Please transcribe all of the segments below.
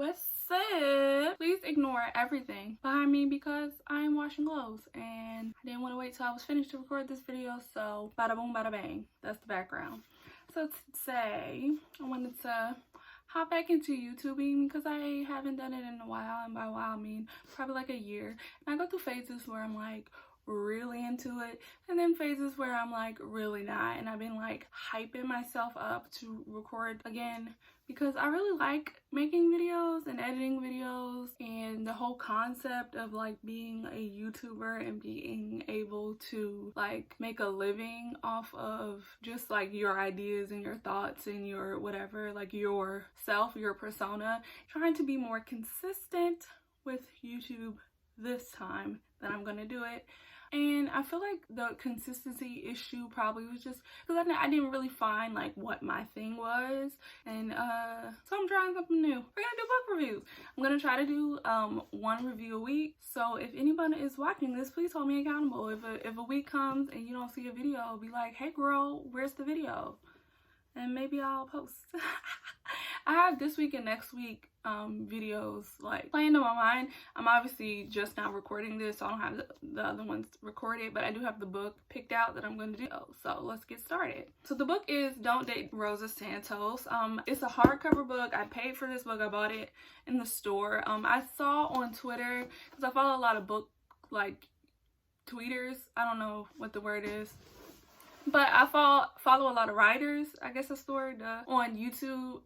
What's up? Please ignore everything behind me because I am washing clothes and I didn't want to wait till I was finished to record this video, so bada boom bada bang, that's the background. So today I wanted to hop back into YouTubing because I haven't done it in a while, and by a while I mean probably like a year. And I go through phases where I'm like really into it and then phases where I'm like really not, and I've been like hyping myself up to record again because I really like making videos and editing videos and the whole concept of like being a YouTuber and being able to like make a living off of just like your ideas and your thoughts and your whatever, like yourself, your persona. Trying to be more consistent with YouTube this time that I'm gonna do it. And I feel like the consistency issue probably was just because I didn't really find like what my thing was, and so I'm trying something new. We're gonna do book reviews. I'm gonna try to do one review a week. So if anyone is watching this, please hold me accountable. If a week comes and you don't see a video, be like, hey girl, where's the video? And maybe I'll post. I have this week and next week videos like planned in my mind. I'm obviously just now recording this, so I don't have the other ones recorded, but I do have the book picked out that I'm going to do. So let's get started. So the book is Don't Date Rosa Santos. It's a hardcover book. I paid for this book. I bought it in the store. I saw on Twitter, because I follow a lot of book like tweeters. I don't know what the word is, but I follow a lot of writers, I guess that's the word, on YouTube.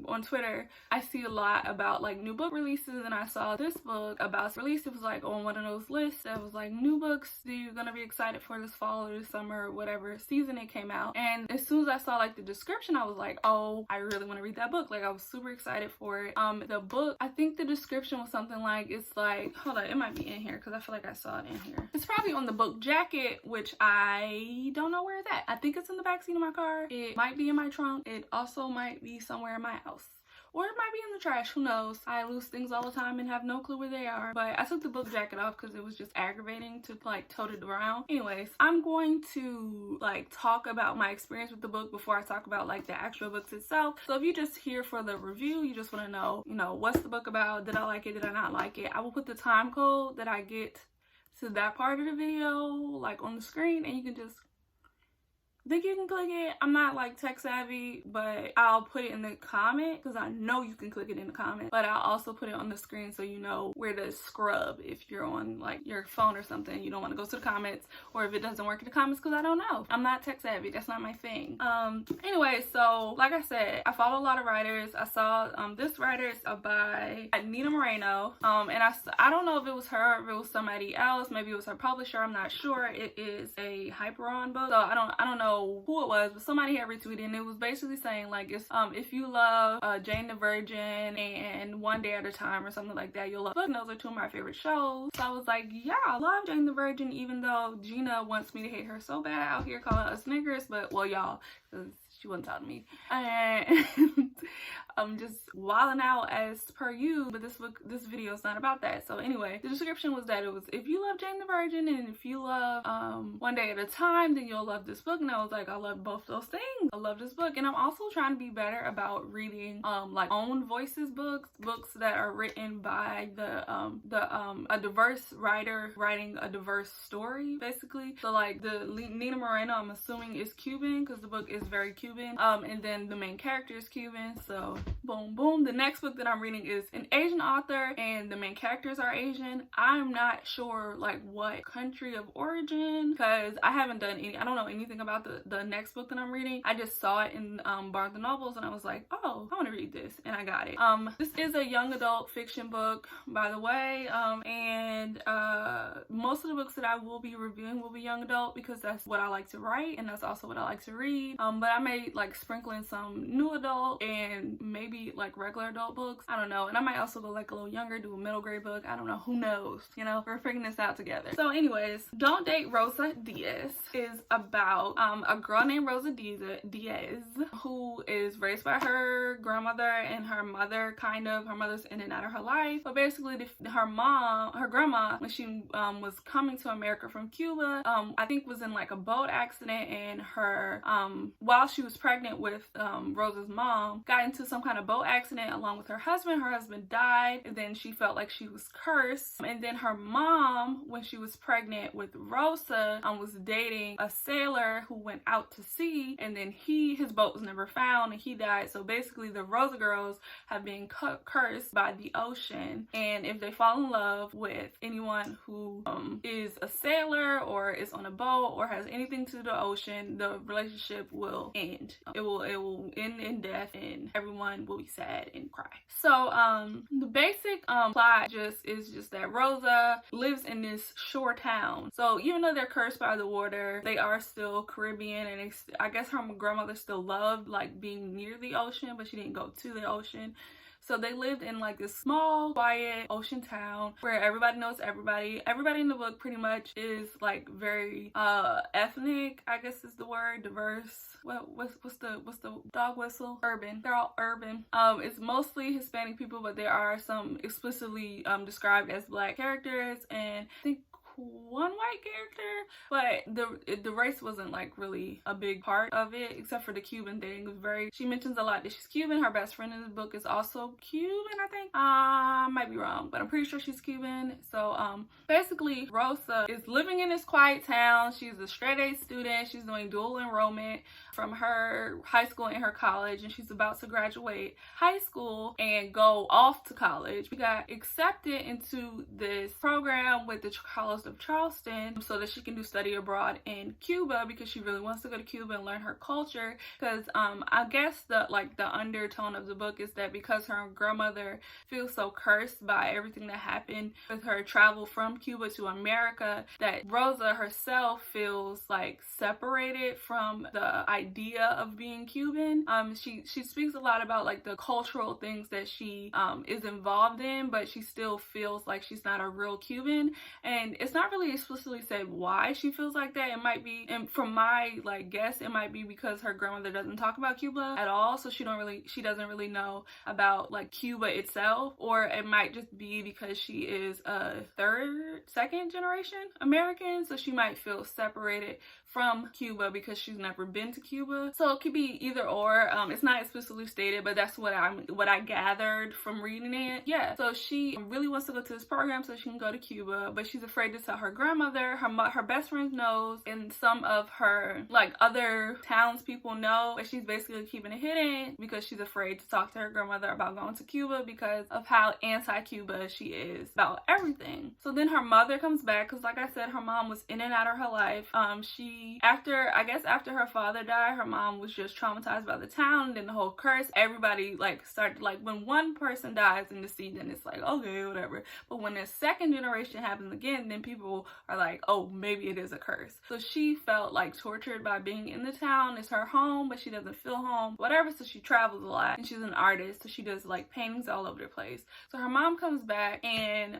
On Twitter. I see a lot about like new book releases, and I saw this book about release. It was like on one of those lists that was like new books you're gonna be excited for this fall or this summer or whatever season it came out. And as soon as I saw like the description, I was like, oh, I really want to read that book. Like I was super excited for it. The book, I think the description was something like, it's like, hold on, it might be in here because I feel like I saw it in here. It's probably on the book jacket, which I don't know where it's at. I think it's in the backseat of my car. It might be in my trunk. It also might be somewhere in my house. Or it might be in the trash, who knows? I lose things all the time and have no clue where they are. But I took the book jacket off because it was just aggravating to like tote it around. Anyways, I'm going to like talk about my experience with the book before I talk about like the actual books itself. So if you're just here for the review, you just want to know, you know, what's the book about? Did I like it? Did I not like it? I will put the time code that I get to that part of the video like on the screen, and you can just think you can click it. I'm not like tech savvy, but I'll put it in the comment because I know you can click it in the comment, but I'll also put it on the screen so you know where to scrub if you're on like your phone or something. You don't want to go to the comments, or if it doesn't work in the comments, because I don't know. I'm not tech savvy. That's not my thing. Anyway, so like I said, I follow a lot of writers. I saw this writer is by Nina Moreno, and I don't know if it was her, if it was somebody else. Maybe it was her publisher. I'm not sure. It is a Hyperon book, so I don't know who it was, but somebody had retweeted, and it was basically saying like, it's if you love Jane the Virgin and One Day at a Time or something like that, you'll love it. And those are two of my favorite shows. So I was like, yeah, I love Jane the Virgin, even though Gina wants me to hate her so bad out here calling us niggers. But well, y'all, because she wouldn't talk to me, and I'm just wilding out as per you. But this video is not about that. So anyway, the description was that it was, if you love Jane the Virgin and if you love One Day at a Time, then you'll love this book. And I was like, I love both those things. I love this book, and I'm also trying to be better about reading like own voices books that are written by a diverse writer writing a diverse story, basically. So like the Nina Moreno, I'm assuming is Cuban because the book is very Cuban. And then the main character is Cuban, so boom boom. The next book that I'm reading is an Asian author, and the main characters are Asian. I'm not sure like what country of origin, because I haven't done any, I don't know anything about the next book that I'm reading. I just saw it in Barnes and Nobles, and I was like, oh, I want to read this, and I got it. This is a young adult fiction book, by the way, and most of the books that I will be reviewing will be young adult because that's what I like to write, and that's also what I like to read. But I may like sprinkle in some new adult and maybe like regular adult books. I don't know. And I might also go like a little younger, do a middle grade book. I don't know. Who knows? You know, we're figuring this out together. So anyways, Don't Date Rosa Diaz is about a girl named Rosa Diaz who is raised by her grandmother and her mother, kind of. Her mother's in and out of her life. But basically her grandma, when she was coming to America from Cuba, I think was in like a boat accident, and her while she was pregnant with Rosa's mom, got into some kind of boat accident along with her husband. Her husband died, and then she felt like she was cursed. And then her mom, when she was pregnant with Rosa, was dating a sailor who went out to sea, and then his boat was never found and he died. So basically the Rosa girls have been cursed by the ocean, and if they fall in love with anyone who is a sailor or is on a boat or has anything to do with the ocean, the relationship will end. It will end in death, and everyone will be sad and cry. So the basic plot is just that Rosa lives in this shore town. So even though they're cursed by the water, they are still Caribbean, and I guess her grandmother still loved like being near the ocean, but she didn't go to the ocean. So they lived in like this small, quiet ocean town where everybody knows everybody. Everybody in the book pretty much is like very ethnic, I guess is the word, diverse. What's the dog whistle? Urban. They're all urban. It's mostly Hispanic people, but there are some explicitly described as Black characters, and I think one white character, but the race wasn't like really a big part of it, except for the Cuban thing. It was she mentions a lot that she's Cuban. Her best friend in the book is also Cuban, I think. I might be wrong, but I'm pretty sure she's Cuban. So basically Rosa is living in this quiet town. She's a straight A student. She's doing dual enrollment from her high school and her college, and she's about to graduate high school and go off to college. She got accepted into this program with the College of Charleston so that she can do study abroad in Cuba, because she really wants to go to Cuba and learn her culture. Because I guess the undertone of the book is that because her grandmother feels so cursed by everything that happened with her travel from Cuba to America, that Rosa herself feels like separated from the idea of being Cuban. She speaks a lot about like the cultural things that she is involved in, but she still feels like she's not a real Cuban, and it's not really explicitly said why she feels like that. It might be, and from my like guess, it might be because her grandmother doesn't talk about Cuba at all, so she doesn't really know about like Cuba itself, or it might just be because she is a second generation American, so she might feel separated from Cuba because she's never been to Cuba. So it could be either or. It's not explicitly stated, but that's what I gathered from reading it. Yeah, so she really wants to go to this program so she can go to Cuba, but she's afraid to tell her grandmother. Her best friend knows, and some of her like other townspeople know, but she's basically keeping it hidden because she's afraid to talk to her grandmother about going to Cuba because of how anti-Cuba she is about everything. So then her mother comes back, because like I said, her mom was in and out of her life. After her father died, her mom was just traumatized by the town, and then the whole curse. Everybody like started, like when one person dies in the sea, then it's like, okay, whatever. But when the second generation happens again, then people are like, oh, maybe it is a curse. So she felt like tortured by being in the town. It's her home, but she doesn't feel home, whatever. So she travels a lot, and she's an artist, so she does like paintings all over the place. So her mom comes back, and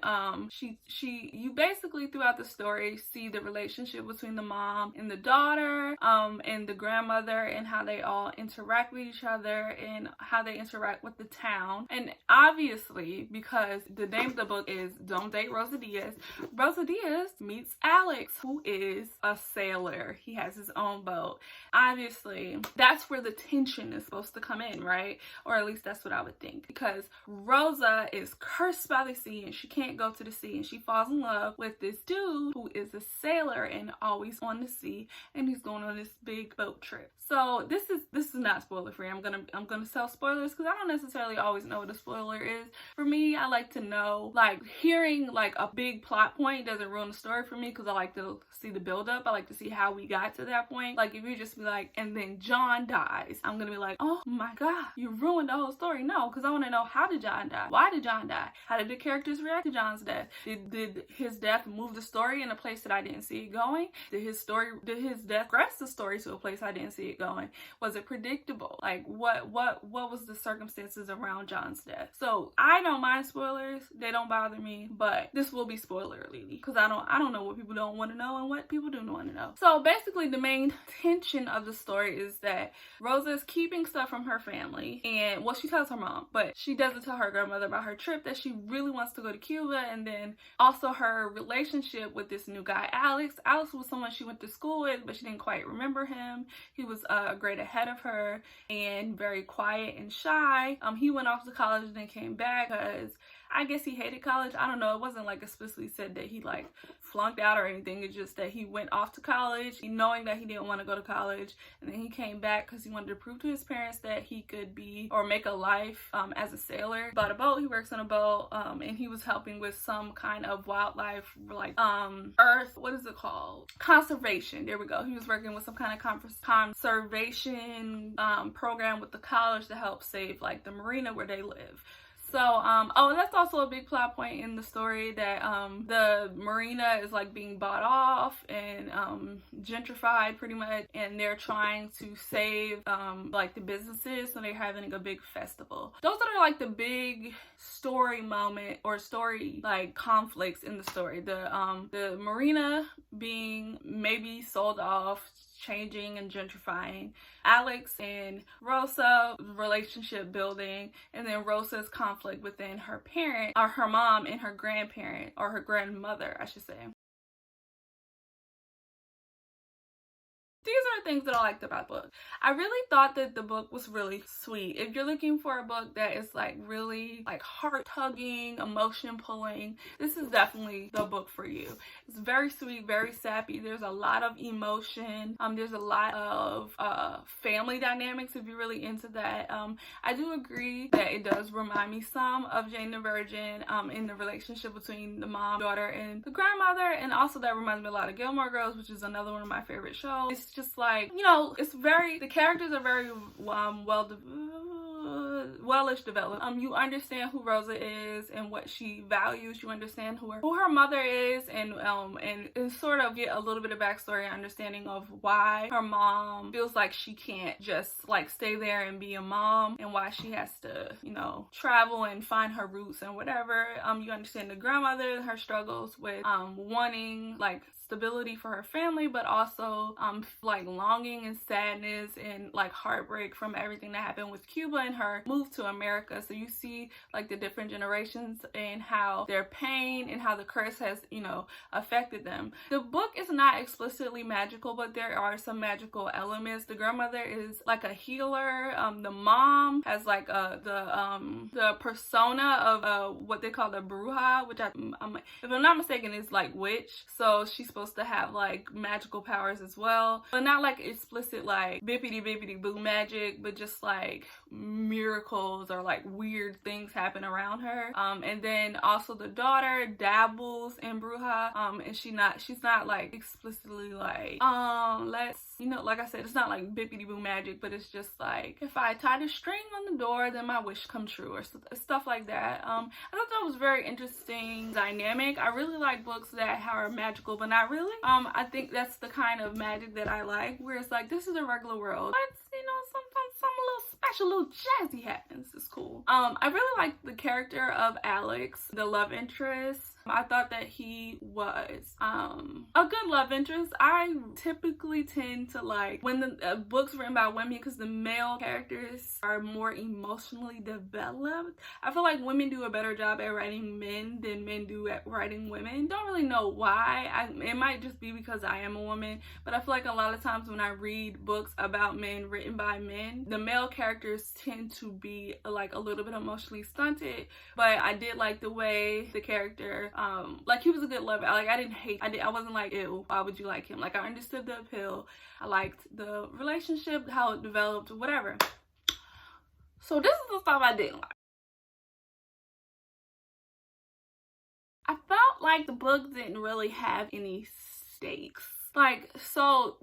you basically throughout the story see the relationship between the mom and the daughter, and the grandmother, and how they all interact with each other and how they interact with the town. And obviously, because the name of the book is Don't Date Rosa Diaz, Rosa Diaz meets Alex, who is a sailor. He has his own boat. Obviously, that's where the tension is supposed to come in, right? Or at least that's what I would think, because Rosa is cursed by the sea and she can't go to the sea, and she falls in love with this dude who is a sailor and always on the sea, and he's going on this big boat trip. So this is not spoiler free. I'm gonna sell spoilers because I don't necessarily always know what a spoiler is. For me, I like to know, like, hearing like a big plot point doesn't ruin the story for me, because I like to see the build up. I like to see how we got to that point. Like if you just be like, and then John dies, I'm gonna be like, oh my god, you ruined the whole story. No, because I want to know, how did John die? Why did John die? How did the characters react to John's death? Did his death move the story in a place that I didn't see it going? Did his death progress the story to a place I didn't see it going? Was it predictable? Like what was the circumstances around John's death? So I don't mind spoilers, they don't bother me, but this will be spoiler-y because I don't know what people don't want to know and what people do want to know. So basically the main tension of the story is that Rosa is keeping stuff from her family, and well, she tells her mom, but she doesn't tell her grandmother about her trip, that she really wants to go to Cuba, and then also her relationship with this new guy, Alex. Alex was someone she went to school with, but she didn't quite remember him. He was a grade ahead of her and very quiet and shy. He went off to college and then came back because I guess he hated college. I don't know. It wasn't like explicitly said that he like flunked out or anything. It's just that he went off to college knowing that he didn't want to go to college, and then he came back because he wanted to prove to his parents that he could be or make a life as a sailor. Bought a boat. He works on a boat, and he was helping with some kind of wildlife, like earth, what is it called, conservation. There we go. He was working with some kind of conservation program with the college to help save like the marina where they live. So, oh, that's also a big plot point in the story, that the marina is like being bought off and gentrified pretty much, and they're trying to save like the businesses, so they're having a big festival. Those are like the big story moment or story like conflicts in the story. The marina being maybe sold off, changing and gentrifying, Alex and Rosa relationship building, and then Rosa's conflict within her parent, or her mom and her grandparent, or her grandmother, I should say. These are the things that I liked about the book. I really thought that the book was really sweet. If you're looking for a book that is like really like heart-tugging, emotion-pulling, this is definitely the book for you. It's very sweet, very sappy. There's a lot of emotion. There's a lot of family dynamics if you're really into that. I do agree that it does remind me some of Jane the Virgin in the relationship between the mom, daughter, and the grandmother, and also that reminds me a lot of Gilmore Girls, which is another one of my favorite shows. It's just like, you know, the characters are very well-ish developed. You understand who Rosa is and what she values. You understand who her mother is, and sort of get a little bit of backstory and understanding of why her mom feels like she can't just like stay there and be a mom, and why she has to, you know, travel and find her roots and whatever. You understand the grandmother, her struggles with wanting like stability for her family, but also like longing and sadness and like heartbreak from everything that happened with Cuba and her move to America. So you see like the different generations and how their pain and how the curse has, you know, affected them. The book is not explicitly magical, but there are some magical elements. The grandmother is like a healer. The mom has like the persona of what they call the bruja, which if I'm not mistaken is like witch. So she's supposed to have like magical powers as well, but not like explicit like bippity boo magic, but just like miracles or like weird things happen around her. And then also the daughter dabbles in bruja, and she's not like explicitly like let's, you know, like I said, it's not like bippity boo magic, but it's just like if I tie the string on the door, then my wish come true, or stuff like that. I thought that was very interesting dynamic. I really like books that are magical but not really. I think that's the kind of magic that I like, where it's like, this is a regular world, but you know, sometimes some little special, little jazzy happens. It's cool. I really like the character of Alex, the love interest. I thought that he was a good love interest. I typically tend to like when the books written by women, because the male characters are more emotionally developed. I feel like women do a better job at writing men than men do at writing women. Don't really know why. It might just be because I am a woman, but I feel like a lot of times when I read books about men written by men, the male characters tend to be like a little bit emotionally stunted. But I did like the way the character like he was a good lover. Like I wasn't like, ew, why would you like him? Like I understood the appeal. I liked the relationship, how it developed, whatever. So this is the stuff I didn't like. I felt like the book didn't really have any stakes. Like, so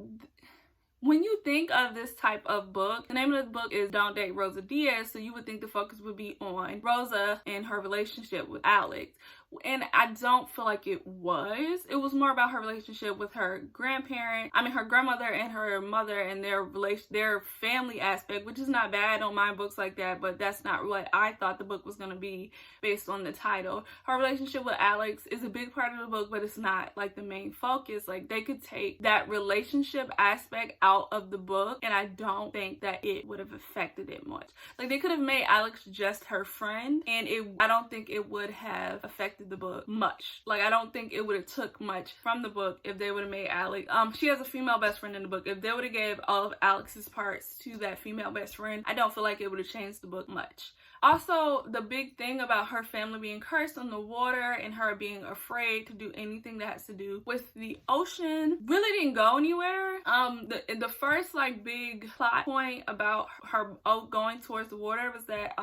when you think of this type of book, the name of the book is Don't Date Rosa Diaz, so you would think the focus would be on Rosa and her relationship with Alex, And I don't feel like it was. It was more about her relationship with her her grandmother and her mother, and their family aspect, which is not bad. I don't mind books like that, but that's not what I thought the book was going to be based on the title. Her relationship with Alex is a big part of the book, but it's not like the main focus. Like, they could take that relationship aspect out of the book, and I don't think that it would have affected it much. Like, they could have made Alex just her friend, and I don't think it would have affected the book much. Like, I don't think it would have took much from the book if they would have made Alex, she has a female best friend in the book. If they would have gave all of Alex's parts to that female best friend, I don't feel like it would have changed the book much. Also, the big thing about her family being cursed on the water and her being afraid to do anything that has to do with the ocean really didn't go anywhere. The first like big plot point about her going towards the water was that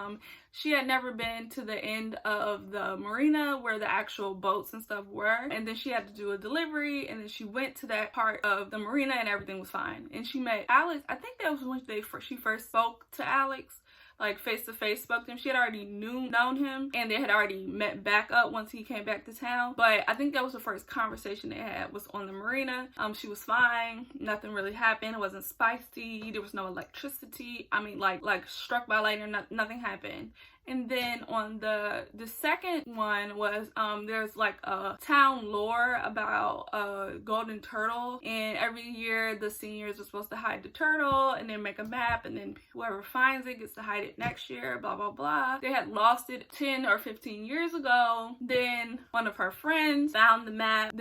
she had never been to the end of the marina where the actual boats and stuff were, and then she had to do a delivery, and then she went to that part of the marina and everything was fine. And she met Alex. I think that was when she first spoke to Alex, like face to face, spoke to him. She had already known him, and they had already met back up once he came back to town. But I think that was the first conversation they had, was on the marina. She was fine. Nothing really happened. It wasn't spicy. There was no electricity. I mean, like struck by lightning. Nothing happened. And then on the second one was, there's like a town lore about a golden turtle, and every year the seniors are supposed to hide the turtle and then make a map, and then whoever finds it gets to hide it next year, blah blah blah. They had lost it 10 or 15 years ago. Then one of her friends found the map,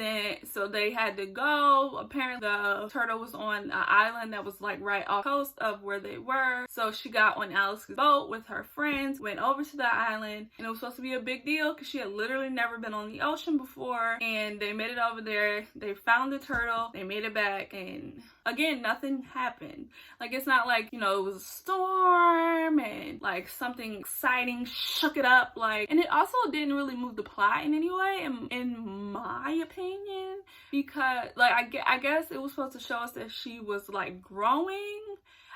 so they had to go. Apparently the turtle was on an island that was like right off the coast of where they were, so she got on Alex's boat with her friends, went over to the island, and it was supposed to be a big deal because she had literally never been on the ocean before. And they made it over there, they found the turtle, they made it back, and again, nothing happened. Like, it's not like, you know, it was a storm and like something exciting shook it up, like. And it also didn't really move the plot in any way, in my opinion, because like I guess it was supposed to show us that she was like growing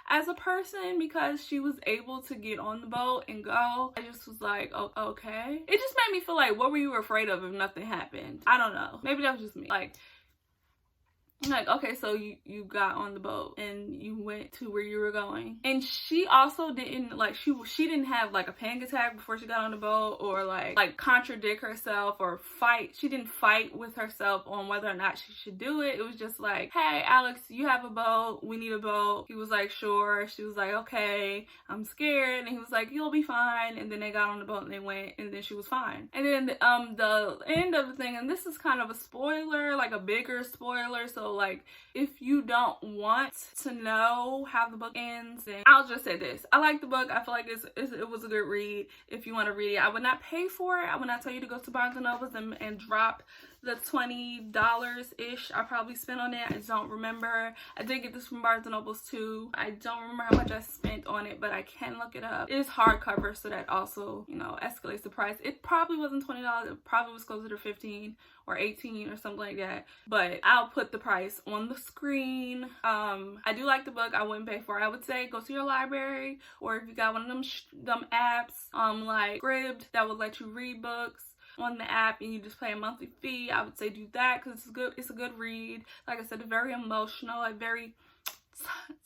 as a person because she was able to get on the boat and go. I just was like, oh, okay. It just made me feel like, what were you afraid of if nothing happened? I don't know. Maybe that was just me. Like, okay, so you got on the boat and you went to where you were going. And she also didn't, like, she didn't have like a panic attack before she got on the boat, or like contradict herself or fight. She didn't fight with herself on whether or not she should do it. It was just like, hey, Alex, you have a boat. We need a boat. He was like, sure. She was like, okay, I'm scared. And he was like, you'll be fine. And then they got on the boat and they went, and then she was fine. And then the end of the thing, and this is kind of a spoiler, like a bigger spoiler, so like, if you don't want to know how the book ends, then I'll just say this: I like the book. I feel like it was a good read. If you want to read it, I would not pay for it. I would not tell you to go to Barnes and Nobles and drop the $20-ish I probably spent on it. I don't remember. I did get this from Barnes and Nobles too. I don't remember how much I spent on it, but I can look it up. It is hardcover, so that also, you know, escalates the price. It probably wasn't $20. It probably was closer to $15 or $18 or something like that. But I'll put the price on the screen. I do like the book. I wouldn't pay for it. I would say go to your library, or if you got one of them apps, like Scribd, that will let you read books on the app and you just pay a monthly fee, I would say do that because it's a good read. Like I said, it's very emotional. It very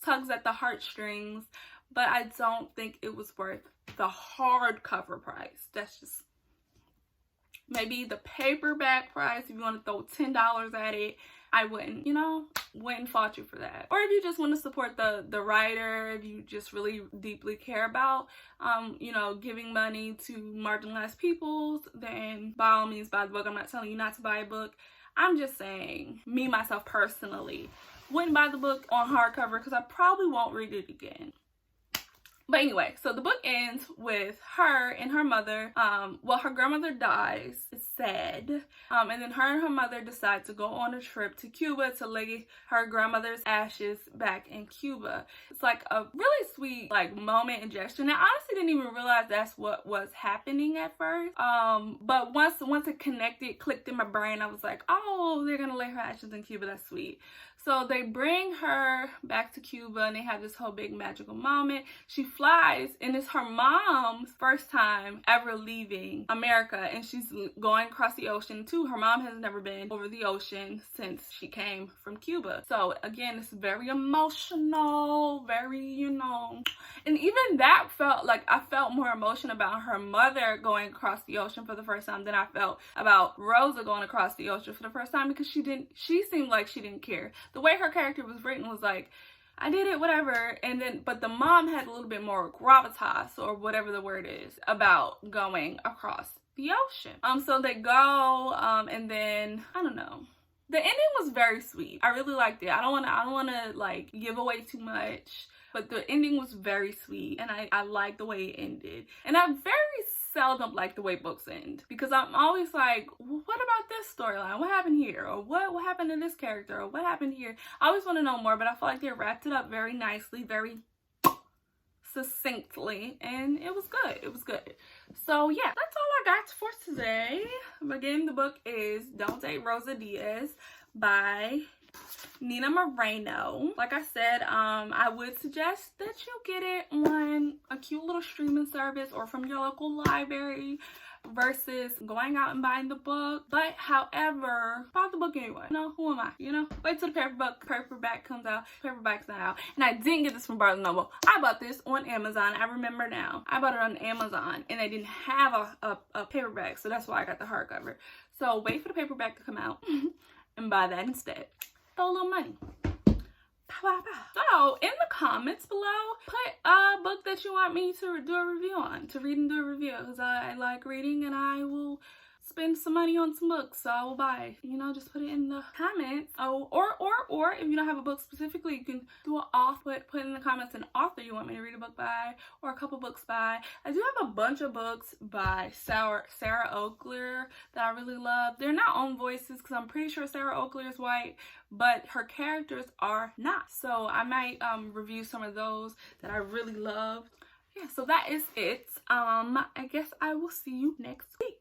tugs at the heartstrings, but I don't think it was worth the hardcover price. That's just maybe the paperback price. If you want to throw $10 at it, I wouldn't fault you for that. Or if you just want to support the writer, if you just really deeply care about, giving money to marginalized peoples, then by all means buy the book. I'm not telling you not to buy a book. I'm just saying, me, myself, personally, wouldn't buy the book on hardcover because I probably won't read it again. But anyway, so the book ends with her and her mother. Her grandmother dies. It's sad. And then her and her mother decide to go on a trip to Cuba to lay her grandmother's ashes back in Cuba. It's like a really sweet like moment and gesture. And I honestly didn't even realize that's what was happening at first. But once it clicked in my brain, I was like, oh, they're gonna lay her ashes in Cuba. That's sweet. So they bring her back to Cuba and they have this whole big magical moment. She flies, and it's her mom's first time ever leaving America, and she's going going across the ocean. 2, her mom has never been over the ocean since she came from Cuba. So again, it's very emotional, very, you know, and even that felt like I felt more emotion about her mother going across the ocean for the first time than I felt about Rosa going across the ocean for the first time, because she seemed like she didn't care. The way her character was written was like, I did it, whatever. And then, but the mom had a little bit more gravitas, or whatever the word is, about going across the ocean. So they go, and then, I don't know. The ending was very sweet. I really liked it. I don't wanna like give away too much, but the ending was very sweet, and I like the way it ended. And I very seldom like the way books end, because I'm always like, well, what about this storyline? What happened here? Or what happened to this character? Or what happened here? I always want to know more, but I feel like they wrapped it up very nicely, very succinctly, and it was good. It was good. So yeah, that's all I got for today. Again, the book is Don't Date Rosa Diaz by Nina Moreno. Like I said, I would suggest that you get it on a cute little streaming service or from your local library versus going out and buying the book. But however, buy the book anyway. You know, who am I? You know, wait till the paperback comes out. Paperback's not out. And I didn't get this from Barnes & Noble. I bought this on Amazon. I remember now. I bought it on Amazon, and they didn't have a paperback, so that's why I got the hardcover. So wait for the paperback to come out and buy that instead. Throw a little money. So in the comments below, put a book that you want me to do a review on, to read and do a review, because I like reading and I will spend some money on some books, so I will buy. You know, just put it in the comments. Oh, or if you don't have a book specifically, you can do an author. Put in the comments an author you want me to read a book by, or a couple books by. I do have a bunch of books by Sarah Oaklear that I really love. They're not own voices, because I'm pretty sure Sarah Oaklear is white, but her characters are not. So I might review some of those that I really love. Yeah, so that is it. I guess I will see you next week.